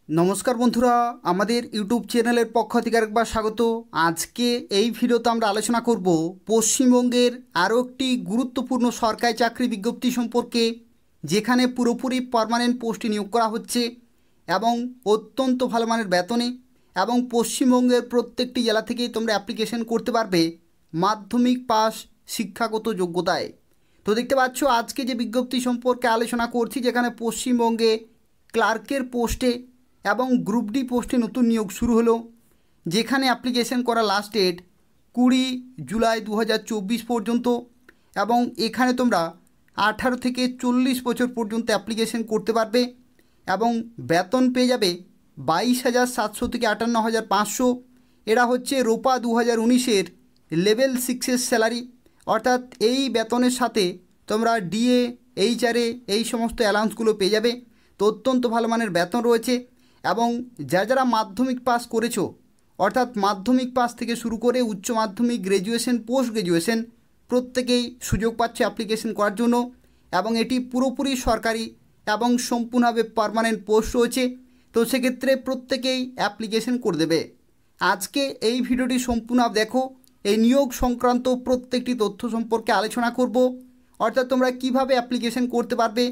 নমস্কার বন্ধুরা, আমাদের ইউটিউব চ্যানেলের পক্ষ থেকে আরেকবার স্বাগত। আজকে এই ভিডিওতে আমরা আলোচনা করব পশ্চিমবঙ্গের আরও একটি গুরুত্বপূর্ণ সরকারি চাকরি বিজ্ঞপ্তি সম্পর্কে, যেখানে পুরোপুরি পার্মানেন্ট পোস্টে নিয়োগ করা হচ্ছে এবং অত্যন্ত ভালো মানের বেতনে, এবং পশ্চিমবঙ্গের প্রত্যেকটি জেলা থেকেই তোমরা অ্যাপ্লিকেশন করতে পারবে মাধ্যমিক পাস শিক্ষাগত যোগ্যতায়। তো দেখতে পাচ্ছ আজকে যে বিজ্ঞপ্তি সম্পর্কে আলোচনা করছি, যেখানে পশ্চিমবঙ্গে ক্লার্কের পোস্টে এবং গ্রুপ ডি পোস্টে নতুন নিয়োগ শুরু হলো, যেখানে অ্যাপ্লিকেশন করা লাস্ট ডেট 20 জুলাই 2024 পর্যন্ত, এবং এখানে তোমরা 18 থেকে 40 বছর পর্যন্ত অ্যাপ্লিকেশন করতে পারবে এবং বেতন পেয়ে যাবে 22,700 থেকে 58,500। এরা হচ্ছে রোপা 2019-এর লেভেল 6-এর স্যালারি, অর্থাৎ এই বেতনের সাথে তোমরা ডিএ, এইচআরএ এই সমস্ত অ্যালাউন্সগুলো পেয়ে যাবে। তো অত্যন্ত ভালো মানের বেতন রয়েছে, এবং যারা মাধ্যমিক পাস করেছো, অর্থাৎ মাধ্যমিক পাস থেকে শুরু করে উচ্চ মাধ্যমিক, গ্র্যাজুয়েশন, পোস্ট গ্র্যাজুয়েশন প্রত্যেকেই সুযোগ পাচ্ছে অ্যাপ্লিকেশন করার জন্য, এবং এটি পুরোপুরি সরকারি এবং সম্পূর্ণভাবে পার্মানেন্ট পোস্ট রয়েছে। তো সেক্ষেত্রে প্রত্যেকেই অ্যাপ্লিকেশন করে দেবে। আজকে এই ভিডিওটি সম্পূর্ণ দেখো, এই নিয়োগ সংক্রান্ত প্রত্যেকটি তথ্য সম্পর্কে আলোচনা করব, অর্থাৎ তোমরা কিভাবে অ্যাপ্লিকেশন করতে পারবে,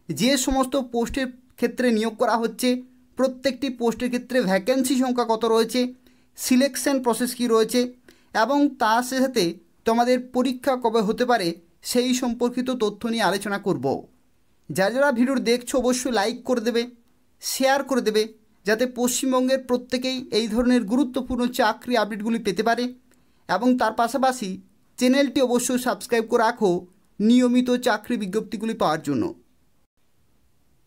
যে সমস্ত পোস্টের ক্ষেত্রে নিয়োগ করা হচ্ছে প্রত্যেকটি পোস্টের ক্ষেত্রে ভ্যাকেন্সি সংখ্যা কত রয়েছে, সিলেকশন প্রসেস কী রয়েছে, এবং তার সাথে তোমাদের পরীক্ষা কবে হতে পারে সেই সম্পর্কিত তথ্য নিয়ে আলোচনা করব। যারা ভিডিও দেখছো অবশ্যই লাইক করে দেবে, শেয়ার করে দেবে, যাতে পশ্চিমবঙ্গের প্রত্যেকেই এই ধরনের গুরুত্বপূর্ণ চাকরি আপডেটগুলি পেতে পারে, এবং তার পাশাপাশি চ্যানেলটি অবশ্যই সাবস্ক্রাইব করে রাখো নিয়মিত চাকরি বিজ্ঞপ্তিগুলি পাওয়ার জন্য।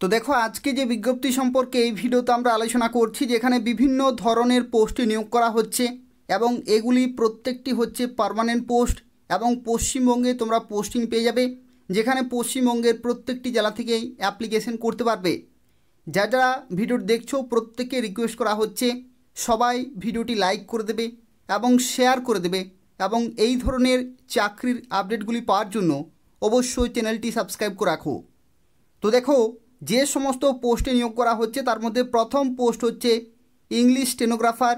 তো দেখো আজকে যে বিজ্ঞপ্তি সম্পর্কে এই ভিডিওতে আমরা আলোচনা করছি, যেখানে বিভিন্ন ধরনের পোস্টে নিয়োগ করা হচ্ছে এবং এগুলি প্রত্যেকটি হচ্ছে পার্মানেন্ট পোস্ট, এবং পশ্চিমবঙ্গে তোমরা পোস্টিং পেয়ে যাবে, যেখানে পশ্চিমবঙ্গের প্রত্যেকটি জেলা থেকেই অ্যাপ্লিকেশন করতে পারবে। যারা ভিডিও দেখছো প্রত্যেককে রিকোয়েস্ট করা হচ্ছে সবাই ভিডিওটি লাইক করে দেবে এবং শেয়ার করে দেবে, এবং এই ধরনের চাকরির আপডেটগুলি পাওয়ার জন্য অবশ্যই চ্যানেলটি সাবস্ক্রাইব করে রাখো। তো দেখো যে সমস্ত পোস্টে নিয়োগ করা হচ্ছে তার মধ্যে প্রথম পোস্ট হচ্ছে ইংলিশ স্টেনোগ্রাফার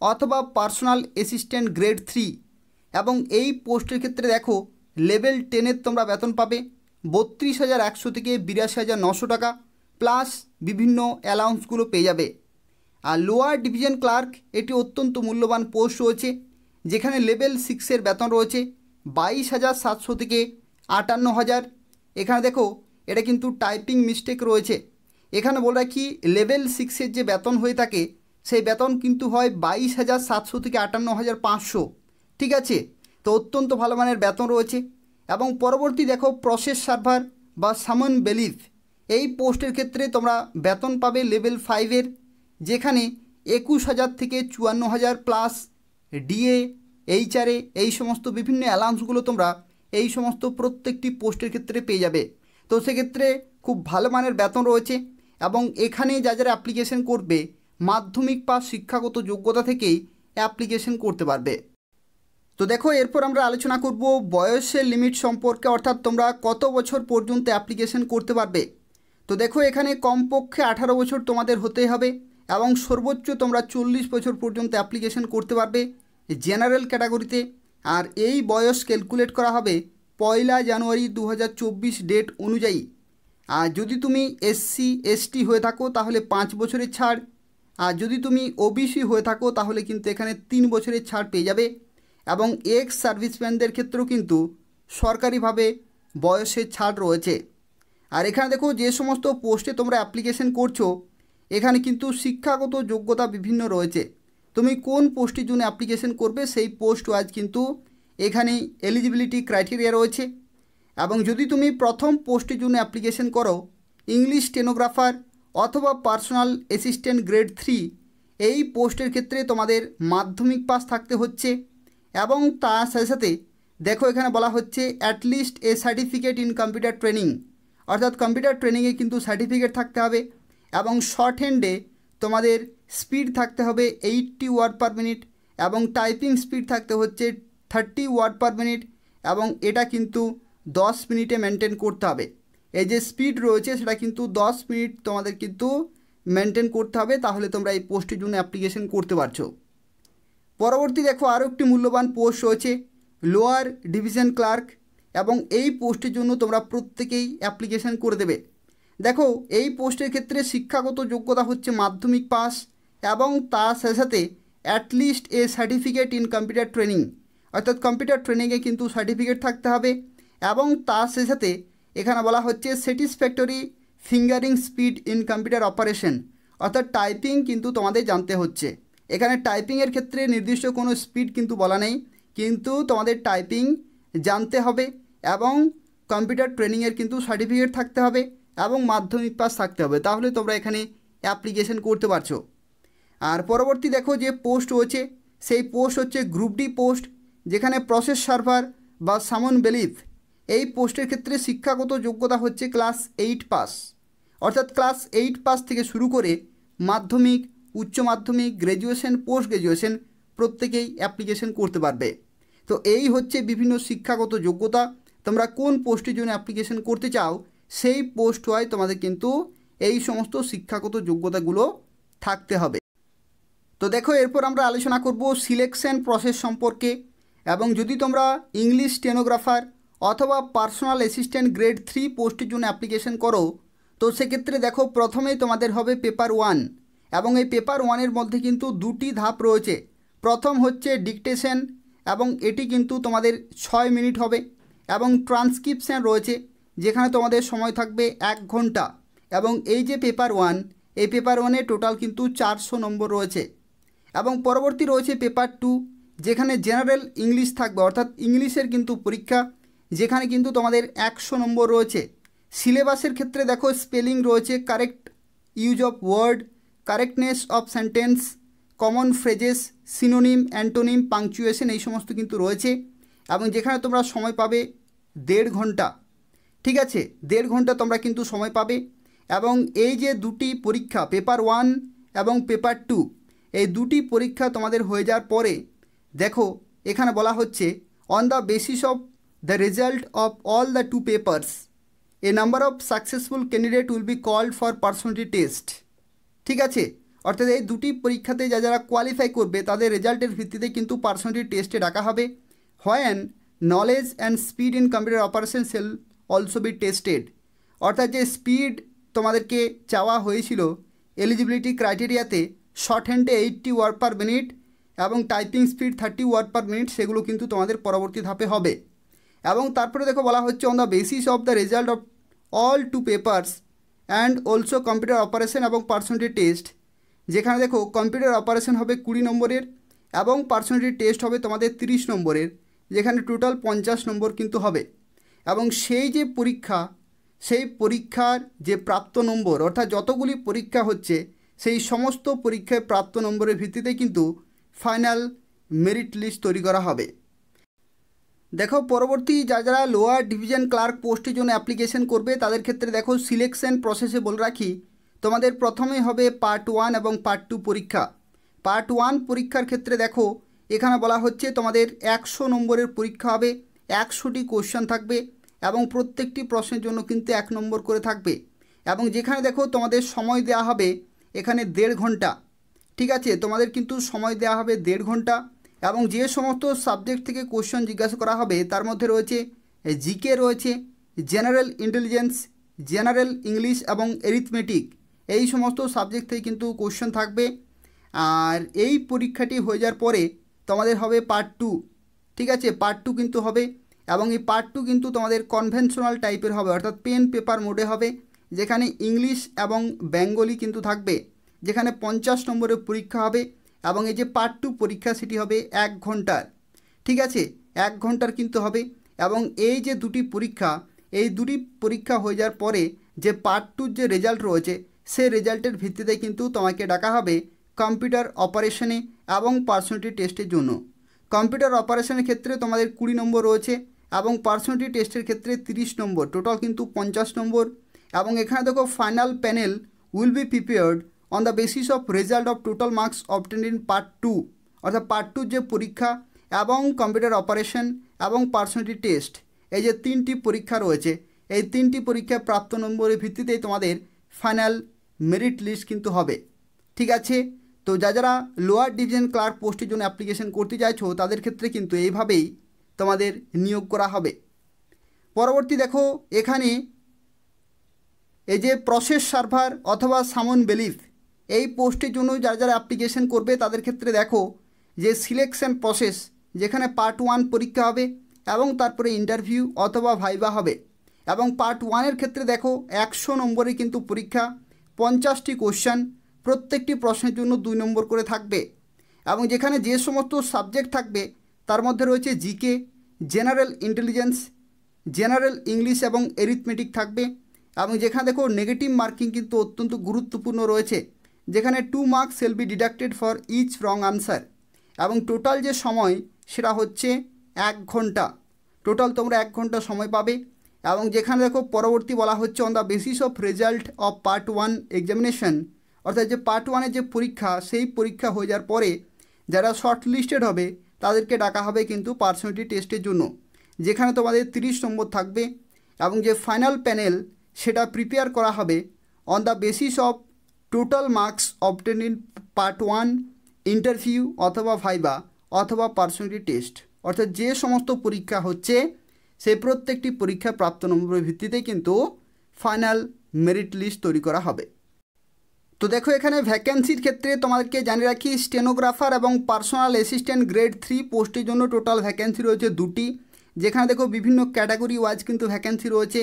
অথবা পার্সোনাল অ্যাসিস্ট্যান্ট গ্রেড 3, এবং এই পোস্টের ক্ষেত্রে দেখো লেভেল 10-এর তোমরা বেতন পাবে 32,100 থেকে 82,900 টাকা, প্লাস বিভিন্ন অ্যালাউন্সগুলো পেয়ে যাবে। আর লোয়ার ডিভিশন ক্লার্ক, এটি অত্যন্ত মূল্যবান পোস্ট রয়েছে, যেখানে লেভেল 6-এর বেতন রয়েছে 22,700 থেকে 58,000। এখানে দেখো এটা কিন্তু টাইপিং মিস্টেক রয়েছে, এখানে বলে রাখি লেভেল 6-এর যে বেতন হয়ে থাকে সেই বেতন কিন্তু হয় 22,700 থেকে 58,500, ঠিক আছে। তো অত্যন্ত ভালো মানের বেতন রয়েছে। এবং পরবর্তী দেখো প্রসেস সার্ভার বা সামন বেলিফ, এই পোস্টের ক্ষেত্রে তোমরা বেতন পাবে লেভেল 5-এর, যেখানে 21,000 থেকে 54,000 প্লাস ডিএ, এইচআরএ এই সমস্ত বিভিন্ন অ্যালাউন্সগুলো তোমরা এই সমস্ত প্রত্যেকটি পোস্টের ক্ষেত্রে পেয়ে যাবে। তো সেক্ষেত্রে খুব ভালো মানের বেতন রয়েছে, এবং এখানে যারা অ্যাপ্লিকেশন করবে মাধ্যমিক পাস শিক্ষাগত যোগ্যতা থেকেই অ্যাপ্লিকেশন করতে পারবে। তো দেখো এরপর আমরা আলোচনা করব বয়সের লিমিট সম্পর্কে, অর্থাৎ তোমরা কত বছর পর্যন্ত অ্যাপ্লিকেশন করতে পারবে। তো দেখো এখানে কমপক্ষে 18 বছর তোমাদের হতেই হবে, এবং সর্বোচ্চ তোমরা 40 বছর পর্যন্ত অ্যাপ্লিকেশন করতে পারবে জেনারেল ক্যাটাগরিতে। আর এই বয়স ক্যালকুলেট করা হবে 1 জানুয়ারি 2024 ডেট অনুযায়ী। আর যদি তুমি এসসি এসটি হয়ে থাকো তাহলে 5 বছরের ছাড়, আর যদি তুমি ওবিসি হয়ে থাকো তাহলে কিন্তু এখানে 3 বছরের ছাড় পেয়ে যাবে। এবং এক্স সার্ভিসম্যানদের ক্ষেত্রেও কিন্তু সরকারিভাবে বয়সের ছাড় রয়েছে। আর এখানে দেখো যে সমস্ত পোস্টে তোমরা অ্যাপ্লিকেশন করছো এখানে কিন্তু শিক্ষাগত যোগ্যতা বিভিন্ন রয়েছে, তুমি কোন পোস্টের জন্য অ্যাপ্লিকেশন করবে সেই পোস্ট ওয়াইজ কিন্তু এখানে এলিজিবিলিটি ক্রাইটেরিয়া রয়েছে। এবং যদি তুমি প্রথম পোস্টের জন্য অ্যাপ্লিকেশন করো ইংলিশ স্টেনোগ্রাফার অথবা পার্সোনাল অ্যাসিস্ট্যান্ট গ্রেড 3, এই পোস্টের ক্ষেত্রে তোমাদের মাধ্যমিক পাস থাকতে হচ্ছে, এবং তার সাথে সাথে দেখো এখানে বলা হচ্ছে at least A certificate in computer training, অর্থাৎ কম্পিউটার ট্রেনিংয়ে কিন্তু সার্টিফিকেট থাকতে হবে, এবং শর্ট হ্যান্ডে তোমাদের স্পিড থাকতে হবে 80 ওয়ার্ড পার মিনিট, এবং টাইপিং স্পিড থাকতে হচ্ছে 30 ওয়ার্ড পার মিনিট, এবং এটা কিন্তু 10 মিনিটে মেনটেন করতে হবে। এই যে স্পিড রয়েছে সেটা কিন্তু 10 মিনিট তোমাদের কিন্তু মেনটেন করতে হবে, তাহলে তোমরা এই পোস্টের জন্য অ্যাপ্লিকেশন করতে পারছো। পরবর্তী দেখো আরও একটি মূল্যবান পোস্ট রয়েছে লোয়ার ডিভিশন ক্লার্ক, এবং এই পোস্টের জন্য তোমরা প্রত্যেকেই অ্যাপ্লিকেশন করে দেবে। দেখো এই পোস্টের ক্ষেত্রে শিক্ষাগত যোগ্যতা হচ্ছে মাধ্যমিক পাস, এবং তার সাথে সাথে at least A certificate in computer training, অর্থাৎ কম্পিউটার ট্রেনিংয়ে কিন্তু সার্টিফিকেট থাকতে হবে। এবং তার সাথে সাথে এখানে বলা হচ্ছে satisfactory fingering speed in computer operation, অর্থাৎ টাইপিং কিন্তু তোমাদের জানতে হচ্ছে। এখানে টাইপিংয়ের ক্ষেত্রে নির্দিষ্ট কোনো স্পিড কিন্তু বলা নেই, কিন্তু তোমাদের টাইপিং জানতে হবে এবং কম্পিউটার ট্রেনিংয়ের কিন্তু সার্টিফিকেট থাকতে হবে এবং মাধ্যমিক পাস থাকতে হবে, তাহলে তোমরা এখানে অ্যাপ্লিকেশন করতে পারছো। আর পরবর্তী দেখো যে পোস্ট রয়েছে সেই পোস্ট হচ্ছে গ্রুপ ডি পোস্ট, যেখানে প্রসেস সার্ভার বা সামন বেলিফ, এই পোস্টের ক্ষেত্রে শিক্ষাগত যোগ্যতা হচ্ছে ক্লাস 8 পাস, অর্থাৎ ক্লাস 8 পাস থেকে শুরু করে মাধ্যমিক, উচ্চ মাধ্যমিক, গ্র্যাজুয়েশন, পোস্ট গ্র্যাজুয়েশন প্রত্যেকেই অ্যাপ্লিকেশন করতে পারবে। তো এই হচ্ছে বিভিন্ন শিক্ষাগত যোগ্যতা। তোমরা কোন পোস্টের জন্য অ্যাপ্লিকেশন করতে চাও সেই পোস্ট হয় তোমাদের কিন্তু এই সমস্ত শিক্ষাগত যোগ্যতাগুলো থাকতে হবে। তো দেখো এরপর আমরা আলোচনা করব সিলেকশন প্রসেস সম্পর্কে, এবং যদি তোমরা ইংলিশ স্টেনোগ্রাফার অথবা পার্সোনাল অ্যাসিস্ট্যান্ট গ্রেড 3 পোস্টের জন্য অ্যাপ্লিকেশন করো, তো সেক্ষেত্রে দেখো প্রথমেই তোমাদের হবে পেপার 1, এবং এই পেপার 1-এর মধ্যে কিন্তু দুটি ধাপ রয়েছে। প্রথম হচ্ছে ডিকটেশন, এবং এটি কিন্তু তোমাদের 6 মিনিট হবে, এবং ট্রান্সক্রিপশন রয়েছে যেখানে তোমাদের সময় থাকবে 1 ঘন্টা। এবং এই যে পেপার 1, এই পেপার 1-এ টোটাল কিন্তু 400 নম্বর রয়েছে। এবং পরবর্তী রয়েছে পেপার 2, যেখানে জেনারেল ইংলিশ থাকবে, অর্থাৎ ইংলিশের কিন্তু পরীক্ষা, যেখানে কিন্তু তোমাদের 100 নম্বর রয়েছে। সিলেবাসের ক্ষেত্রে দেখো স্পেলিং রয়েছে, correct use of word, correctness of sentence, common phrases, synonym, antonym, punctuation, এই সমস্ত কিন্তু রয়েছে। এবং যেখানে তোমরা সময় পাবে 1.5 ঘন্টা, ঠিক আছে, 1.5 ঘন্টা তোমরা কিন্তু সময় পাবে। এবং এই যে দুটি পরীক্ষা পেপার 1 এবং পেপার 2, এই দুটি পরীক্ষা তোমাদের হয়ে যাওয়ার পরে দেখো এখানে বলা হচ্ছে on the basis of the result of all the 2 papers a number of successful candidate will be called for personality test. ঠিক আছে, অর্থাৎ এই দুটি পরীক্ষাতে যারা কোয়ালিফাই করবে তাদের রেজাল্টের ভিত্তিতে কিন্তু পার্সোনালিটি টেস্টে ডাকা হবে। When knowledge and speed in computer operation shall also be tested, অর্থাৎ যে স্পিড তোমাদেরকে চাওয়া হয়েছিল এলিজিবিলিটি ক্রাইটেরিয়াতে, শর্ট হ্যান্ডে 80 ওয়ার্ড পার মিনিট এবং typing speed 30 word per minute, সেগুলো কিন্তু তোমাদের পরবর্তী ধাপে হবে। এবং তারপরে দেখো বলা হচ্ছে on the basis of the result of all 2 papers and also computer operation এবং পার্সোনালিটি টেস্ট, যেখানে দেখো কম্পিউটার অপারেশন হবে 20 নম্বরের এবং পার্সোনালিটি টেস্ট হবে তোমাদের 30 নম্বরের, যেখানে টোটাল 50 নম্বর কিন্তু হবে। এবং সেই যে পরীক্ষা, সেই পরীক্ষার যে প্রাপ্ত নম্বর, অর্থাৎ যতগুলি পরীক্ষা হচ্ছে সেই সমস্ত পরীক্ষায় প্রাপ্ত নম্বরের ভিত্তিতে কিন্তু ফাইনাল মেরিট লিস্ট তৈরি করা হবে। দেখো পরবর্তী যারা লোয়ার ডিভিশন ক্লার্ক পোস্টের জন্য অ্যাপ্লিকেশন করবে তাদের ক্ষেত্রে দেখো সিলেকশন প্রসেসে বলে রাখি, তোমাদের প্রথমেই হবে পার্ট 1 এবং পার্ট 2 পরীক্ষা। পার্ট 1 পরীক্ষার ক্ষেত্রে দেখো এখানে বলা হচ্ছে তোমাদের 100 নম্বরের পরীক্ষা হবে, 100টি কোশ্চেন থাকবে এবং প্রত্যেকটি প্রশ্নের জন্য কিন্তু 1 নম্বর করে থাকবে। এবং যেখানে দেখো তোমাদের সময় দেওয়া হবে এখানে 1.5 ঘন্টা, ঠিক আছে, তোমাদের কিন্তু সময় দেওয়া হবে 1.5 ঘন্টা। এবং যে সমস্ত সাবজেক্ট থেকে কোশ্চেন জিজ্ঞাসা করা হবে তার মধ্যে রয়েছে জিকে রয়েছে, জেনারেল ইন্টেলিজেন্স, জেনারেল ইংলিশ এবং অ্যারিথমেটিক, এই সমস্ত সাবজেক্ট থেকে কিন্তু কোশ্চেন থাকবে। আর এই পরীক্ষাটি হয়ে যাওয়ার পরে তোমাদের হবে পার্ট 2, ঠিক আছে, পার্ট 2 কিন্তু হবে। এবং এই পার্ট 2 কিন্তু তোমাদের কনভেনশনাল টাইপের হবে, অর্থাৎ পেন পেপার মোডে হবে, যেখানে ইংলিশ এবং বেঙ্গলি কিন্তু থাকবে, যেখানে 50 নম্বরের পরীক্ষা হবে। এবং এই যে পার্ট 2 পরীক্ষা সেটি হবে 1 ঘন্টার, ঠিক আছে, 1 ঘন্টার কিন্তু হবে। এবং এই যে দুটি পরীক্ষা, এই দুটি পরীক্ষা হয়ে যাওয়ার পরে যে পার্ট 2 যে রেজাল্ট রয়েছে সেই রেজাল্টের ভিত্তিতে কিন্তু তোমাকে ডাকা হবে কম্পিউটার অপারেশনে এবং পার্সোনালিটি টেস্টের জন্য। কম্পিউটার অপারেশনের ক্ষেত্রে তোমাদের 20 নম্বর রয়েছে এবং পার্সোনালিটি টেস্টের ক্ষেত্রে 30 নম্বর, টোটাল কিন্তু 50 নম্বর। এবং এখানে দেখো final panel will be prepared on the basis of result of total marks obtained in part 2, অর্থাৎ পার্ট 2 যে পরীক্ষা এবং কম্পিউটার অপারেশন এবং পার্সোনালিটি টেস্ট, এই যে 3টি পরীক্ষা রয়েছে, এই 3টি পরীক্ষায় প্রাপ্ত নম্বরের ভিত্তিতেই তোমাদের ফাইনাল মেরিট লিস্ট কিন্তু হবে। ঠিক আছে, তো যারা লোয়ার ডিভিশন ক্লার্ক পোস্টের জন্য অ্যাপ্লিকেশন করতে চাইছো তাদের ক্ষেত্রে কিন্তু এইভাবেই তোমাদের নিয়োগ করা হবে। পরবর্তী দেখো এখানে এই যে প্রসেস সার্ভার অথবা সামন বেলিফ এই পোস্টের জন্য যারা অ্যাপ্লিকেশন করবে তাদের ক্ষেত্রে দেখো যে সিলেকশন প্রসেস, যেখানে পার্ট 1 পরীক্ষা হবে এবং তারপরে ইন্টারভিউ অথবা ভাইবা হবে। এবং পার্ট 1-এর ক্ষেত্রে দেখো 100 নম্বরে কিন্তু পরীক্ষা, 50টি কোশ্চেন, প্রত্যেকটি প্রশ্নের জন্য 2 নম্বর করে থাকবে। এবং যেখানে যে সমস্ত সাবজেক্ট থাকবে তার মধ্যে রয়েছে GK, general intelligence, general English এবং এরিথমেটিক থাকবে। এবং যেখানে দেখো নেগেটিভ মার্কিং কিন্তু অত্যন্ত গুরুত্বপূর্ণ রয়েছে, যেখানে 2 marks shall be deducted for each wrong answer. এবং টোটাল যে সময় সেটা হচ্ছে 1 ঘন্টা, টোটাল তোমরা 1 ঘন্টা সময় পাবে। এবং যেখানে দেখো পরবর্তী বলা হচ্ছে on the basis of result of part 1 examination, অর্থাৎ যে পার্ট 1-এর যে পরীক্ষা সেই পরীক্ষা হয়ে যাওয়ার পরে যারা শর্ট লিস্টেড হবে তাদেরকে ডাকা হবে কিন্তু পার্সোনালিটি টেস্টের জন্য, যেখানে তোমাদের 30 নম্বর থাকবে। এবং যে ফাইনাল প্যানেল সেটা প্রিপেয়ার করা হবে on the basis of total marks obtain in part 1, interview অথবা ভাইবা অথবা পার্সোনালিটি টেস্ট, অর্থাৎ যে সমস্ত পরীক্ষা হচ্ছে সেই প্রত্যেকটি পরীক্ষা প্রাপ্ত নম্বরের ভিত্তিতে কিন্তু ফাইনাল মেরিট লিস্ট তৈরি করা হবে। তো দেখো এখানে ভ্যাকেন্সির ক্ষেত্রে তোমাদেরকে জানিয়ে রাখি, স্টেনোগ্রাফার এবং পার্সোনাল অ্যাসিস্ট্যান্ট গ্রেড 3 পোস্টের জন্য টোটাল ভ্যাকেন্সি রয়েছে 2টি, যেখানে দেখো বিভিন্ন ক্যাটাগরি ওয়াইজ কিন্তু ভ্যাকেন্সি রয়েছে।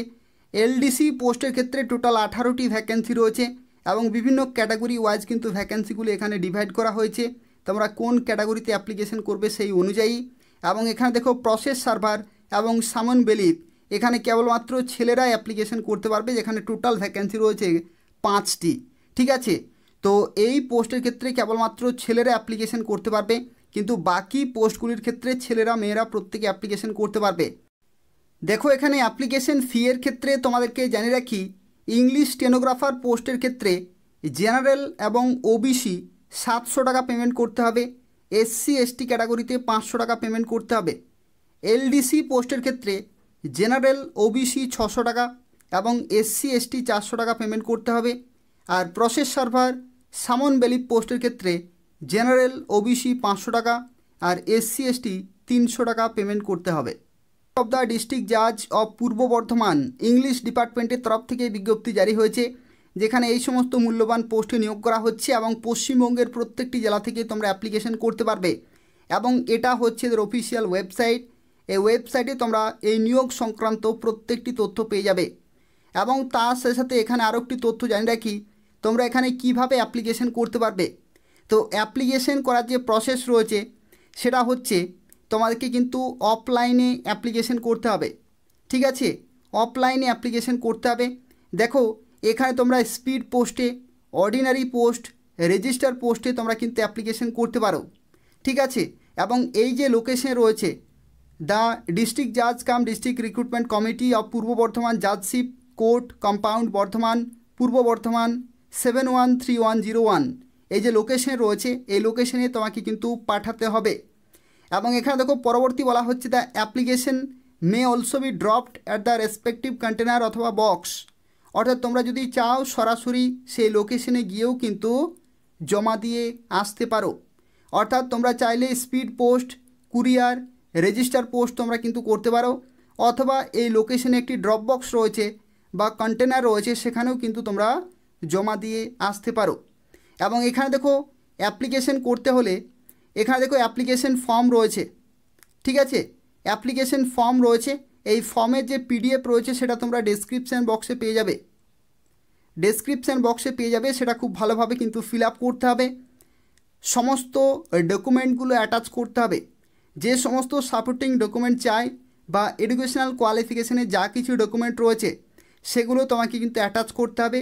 এলডিসি পোস্টের ক্ষেত্রে টোটাল 18টি ভ্যাকেন্সি রয়েছে এবং বিভিন্ন ক্যাটাগরি ওয়াইজ কিন্তু ভ্যাকেন্সিগুলো এখানে ডিভাইড করা হয়েছে, তোমরা কোন ক্যাটাগরিতে অ্যাপ্লিকেশন করবে সেই অনুযায়ী। এবং এখানে দেখো প্রসেস সার্ভার এবং সামন বেলিফ, এখানে কেবলমাত্র ছেলেরাই অ্যাপ্লিকেশন করতে পারবে, যেখানে টোটাল ভ্যাকেন্সি রয়েছে 5টি। ঠিক আছে, তো এই পোস্টের ক্ষেত্রে কেবলমাত্র ছেলেরা অ্যাপ্লিকেশন করতে পারবে, কিন্তু বাকি পোস্টগুলির ক্ষেত্রে ছেলেরা মেয়েরা প্রত্যেকে অ্যাপ্লিকেশন করতে পারবে। দেখো এখানে অ্যাপ্লিকেশন ফি এর ক্ষেত্রে তোমাদেরকে জানিয়ে রাখি, ইংলিশ স্টেনোগ্রাফার পোস্টের ক্ষেত্রে জেনারেল এবং ওবিসি 700 টাকা পেমেন্ট করতে হবে, এসসি এসটি ক্যাটাগরিতে 500 টাকা পেমেন্ট করতে হবে। এলডিসি পোস্টের ক্ষেত্রে জেনারেল ওবিসি 600 টাকা এবং এসসি এসটি 400 টাকা পেমেন্ট করতে হবে। আর প্রসেস সার্ভার সামন বেলিফ পোস্টের ক্ষেত্রে জেনারেল ওবিসি 500 টাকা আর এসসি এসটি 300 টাকা পেমেন্ট করতে হবে। অফ দ্য ডিস্ট্রিক্ট জাজ অফ পূর্ব বর্ধমান ইংলিশ ডিপার্টমেন্টের তরফ থেকে বিজ্ঞপ্তি জারি হয়েছে, যেখানে এই সমস্ত মূল্যবান পোস্টে নিয়োগ করা হচ্ছে এবং পশ্চিমবঙ্গের প্রত্যেকটি জেলা থেকে তোমরা অ্যাপ্লিকেশন করতে পারবে। এবং এটা হচ্ছে এদের অফিসিয়াল ওয়েবসাইট, এই ওয়েবসাইটে তোমরা এই নিয়োগ সংক্রান্ত প্রত্যেকটি তথ্য পেয়ে যাবে। এবং তার সাথে সাথে এখানে আরও একটি তথ্য জানিয়ে রাখি, তোমরা এখানে কিভাবে অ্যাপ্লিকেশন করতে পারবে। তো অ্যাপ্লিকেশন করার যে প্রসেস রয়েছে সেটা হচ্ছে তোমাদেরকে কিন্তু অফলাইনে অ্যাপ্লিকেশন করতে হবে। ঠিক আছে, অফলাইনে অ্যাপ্লিকেশন করতে হবে। দেখো এখানে তোমরা স্পিড পোস্টে, অর্ডিনারি পোস্ট, রেজিস্টার পোস্টে তোমরা কিন্তু অ্যাপ্লিকেশন করতে পারো। ঠিক আছে, এবং এই যে লোকেশন রয়েছে দ্য ডিস্ট্রিক্ট জাজ cum district recruitment committee of Purba Bardhaman judgeship court compound Bardhaman Purba Bardhaman 713101, এই যে লোকেশন রয়েছে এই লোকেশনে তোমাকে কিন্তু পাঠাতে হবে। এবং এখানে দেখো পরবর্তী বলা হচ্ছে the application may also be dropped at the respective container অথবা বক্স, অর্থাৎ তোমরা যদি চাও সরাসরি সেই লোকেশনে গিয়েও কিন্তু জমা দিয়ে আসতে পারো। অর্থাৎ তোমরা চাইলে speed post, courier, register post তোমরা কিন্তু করতে পারো, অথবা এই লোকেশনে একটি ড্রপ বক্স রয়েছে বা কন্টেনার রয়েছে সেখানেও কিন্তু তোমরা জমা দিয়ে আসতে পারো। এবং এখানে দেখো অ্যাপ্লিকেশন করতে হলে এখানে দেখো অ্যাপ্লিকেশন ফর্ম রয়েছে। ঠিক আছে, অ্যাপ্লিকেশন ফর্ম রয়েছে, এই ফর্মের যে পিডিএফ রয়েছে সেটা তোমরা ডেসক্রিপশান বক্সে পেয়ে যাবে। সেটা খুব ভালোভাবে কিন্তু ফিল আপ করতে হবে, সমস্ত ডকুমেন্টগুলো অ্যাটাচ করতে হবে। যে সমস্ত সাপোর্টিং ডকুমেন্ট চাই বা এডুকেশনাল কোয়ালিফিকেশানে যা কিছু ডকুমেন্ট রয়েছে সেগুলো তোমাকে কিন্তু অ্যাটাচ করতে হবে।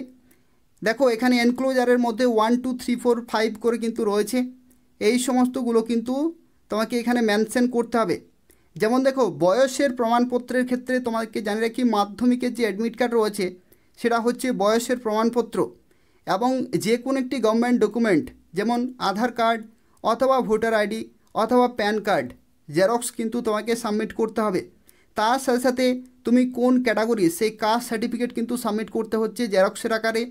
দেখো এখানে এনক্লোজারের মধ্যে 1 2 3 4 5 করে কিন্তু রয়েছে, এই সমস্তগুলো কিন্তু তোমাকে এখানে মেনশন করতে হবে। যেমন দেখো বয়সের প্রমাণপত্রের ক্ষেত্রে তোমাকে জানিয়ে রাখি, মাধ্যমিকের যে অ্যাডমিট কার্ড রয়েছে সেটা হচ্ছে বয়সের প্রমাণপত্র, এবং যে কোনো একটি গভর্নমেন্ট ডকুমেন্ট যেমন আধার কার্ড অথবা ভোটার আইডি অথবা প্যান কার্ড জেরক্স কিন্তু তোমাকে সাবমিট করতে হবে। তার সাথে সাথে তুমি কোন ক্যাটাগরি সেই কাস্ট সার্টিফিকেট কিন্তু সাবমিট করতে হচ্ছে জেরক্সের আকারে,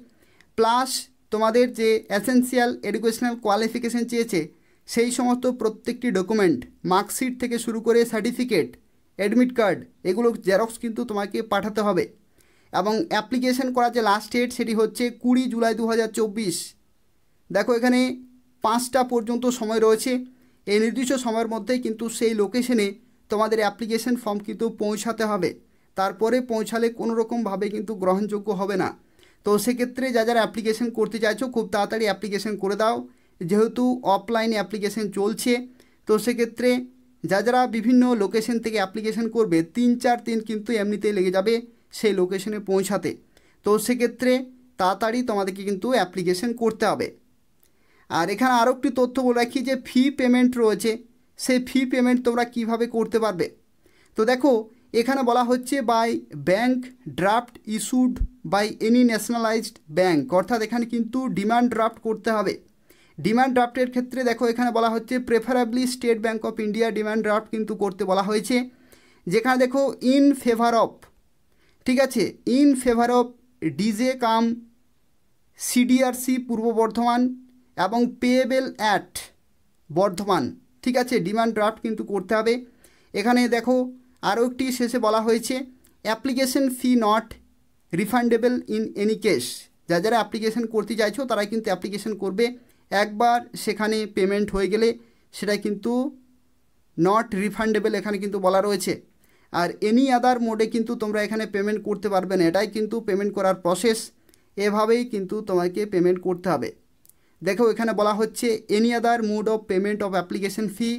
প্লাস তোমাদের যে এসেনশিয়াল এডুকেশনাল কোয়ালিফিকেশান চেয়েছে সেই সমস্ত প্রত্যেকটি ডকুমেন্ট, মার্কশিট থেকে শুরু করে সার্টিফিকেট, অ্যাডমিট কার্ড, এগুলো জেরক্স কিন্তু তোমাকে পাঠাতে হবে। এবং অ্যাপ্লিকেশন করার যে লাস্ট ডেট সেটি হচ্ছে 20 জুলাই 2024। দেখো এখানে 5টা পর্যন্ত সময় রয়েছে। এই নির্দিষ্ট সময়ের মধ্যেই কিন্তু সেই লোকেশনে তোমাদের অ্যাপ্লিকেশন ফর্ম কিন্তু পৌঁছাতে হবে। তারপরে পৌঁছালে কোনো রকমভাবে কিন্তু গ্রহণযোগ্য হবে না। তো সেক্ষেত্রে যারা অ্যাপ্লিকেশন করতে চাইছো খুব তাড়াতাড়ি অ্যাপ্লিকেশন করে দাও, যেহেতু অফলাইনে অ্যাপ্লিকেশন চলছে। তো সেক্ষেত্রে যারা বিভিন্ন লোকেশন থেকে অ্যাপ্লিকেশন করবে 3-4 দিন কিন্তু এমনিতেই লেগে যাবে সেই লোকেশনে পৌঁছাতে। তো সেক্ষেত্রে তাড়াতাড়ি তোমাদেরকে কিন্তু অ্যাপ্লিকেশন করতে হবে। আর এখানে আরও একটি তথ্য বলে রাখি যে ফি পেমেন্ট রয়েছে, সেই ফি পেমেন্ট তোমরা কিভাবে করতে পারবে। তো দেখো এখানে বলা হচ্ছে by bank draft issued by any nationalised bank, অর্থাৎ এখানে কিন্তু ডিমান্ড ড্রাফট করতে হবে। ডিমান্ড ড্রাফটের ক্ষেত্রে দেখো এখানে বলা হচ্ছে preferably state bank of India demand draft কিন্তু করতে বলা হয়েছে, যেখানে দেখো ইন ফেভার অফ, ঠিক আছে, ইন ফেভার অফ ডিজে কাম সিডিআরসি পূর্ব বর্ধমান এবং পেয়েবেল অ্যাট বর্ধমান, ঠিক আছে, ডিমান্ড ড্রাফট কিন্তু করতে হবে। এখানে দেখো আরও একটি শেষে বলা হয়েছে application fee not refundable in any case, যারা অ্যাপ্লিকেশন করতে চাইছো তারা কিন্তু অ্যাপ্লিকেশন করবে, একবার সেখানে পেমেন্ট হয়ে গেলে সেটা কিন্তু নট রিফান্ডেবল এখানে কিন্তু বলা রয়েছে। আর এনি আদার মোডে কিন্তু তোমরা এখানে পেমেন্ট করতে পারবে না, এটাই কিন্তু পেমেন্ট করার প্রসেস, এভাবেই কিন্তু তোমাকে পেমেন্ট করতে হবে। দেখো এখানে বলা হচ্ছে any other mode of payment of application fee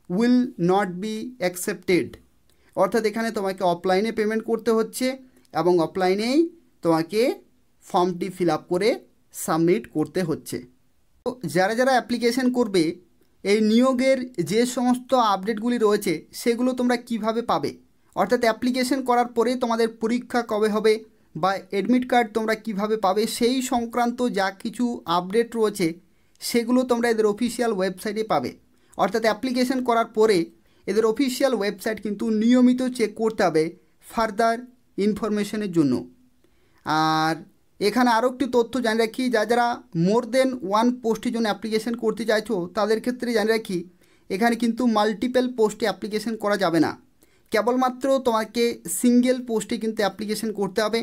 will not be accepted, অর্থাৎ এখানে তোমাকে অফলাইনে পেমেন্ট করতে হচ্ছে এবং অফলাইনেই তোমাকে ফর্মটি ফিল আপ করে সাবমিট করতে হচ্ছে। তো যারা অ্যাপ্লিকেশন করবে এই নিয়োগের যে সমস্ত আপডেটগুলি রয়েছে সেগুলো তোমরা কিভাবে পাবে, অর্থাৎ অ্যাপ্লিকেশন করার পরে তোমাদের পরীক্ষা কবে হবে বা অ্যাডমিট কার্ড তোমরা কিভাবে পাবে, সেই সংক্রান্ত যা কিছু আপডেট রয়েছে সেগুলো তোমরা এদের অফিসিয়াল ওয়েবসাইটে পাবে। অর্থাৎ অ্যাপ্লিকেশন করার পরে এদের অফিসিয়াল ওয়েবসাইট কিন্তু নিয়মিত চেক করতে হবে ফার্দার ইনফরমেশনের জন্য। আর এখানে আরও একটি তথ্য জানিয়ে রাখি, যারা মোর দেন 1 পোস্টের জন্য অ্যাপ্লিকেশন করতে চাইছো তাদের ক্ষেত্রে জানিয়ে রাখি এখানে কিন্তু মাল্টিপল পোস্টে অ্যাপ্লিকেশন করা যাবে না, কেবলমাত্র তোমাকে সিঙ্গেল পোস্টে কিন্তু অ্যাপ্লিকেশন করতে হবে,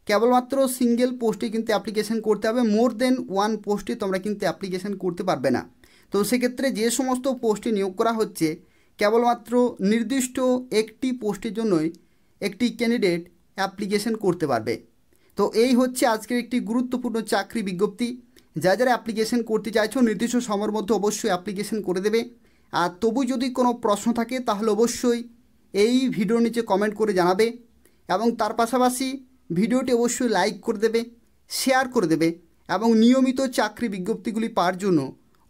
কেবলমাত্র সিঙ্গেল পোস্টে কিন্তু অ্যাপ্লিকেশন করতে হবে, মোর দেন 1 পোস্টে তোমরা কিন্তু অ্যাপ্লিকেশন করতে পারবে না। তো সেক্ষেত্রে যে সমস্ত পোস্টে নিয়োগ করা হচ্ছে কেবলমাত্র নির্দিষ্ট একটি পোস্টের জন্যই একটি ক্যান্ডিডেট অ্যাপ্লিকেশন করতে পারবে। তো এই হচ্ছে আজকের একটি গুরুত্বপূর্ণ চাকরি বিজ্ঞপ্তি। যারা অ্যাপ্লিকেশন করতে চাইছো নির্দিষ্ট সময়ের মধ্যে অবশ্যই অ্যাপ্লিকেশন করে দেবে। আর তবু যদি কোনো প্রশ্ন থাকে তাহলে অবশ্যই এই ভিডিওর নিচে কমেন্ট করে জানাবে এবং তার পাশাপাশি ভিডিওটি অবশ্যই লাইক করে দেবে, শেয়ার করে দেবে এবং নিয়মিত চাকরি বিজ্ঞপ্তিগুলি পাওয়ার জন্য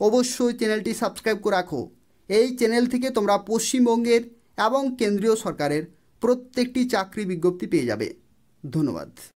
অবশ্যই চ্যানেলটি সাবস্ক্রাইব করে রাখো। এই চ্যানেল থেকে তোমরা পশ্চিমবঙ্গের এবং কেন্দ্রীয় সরকারের প্রত্যেকটি চাকরি বিজ্ঞপ্তি পেয়ে যাবে। ধন্যবাদ।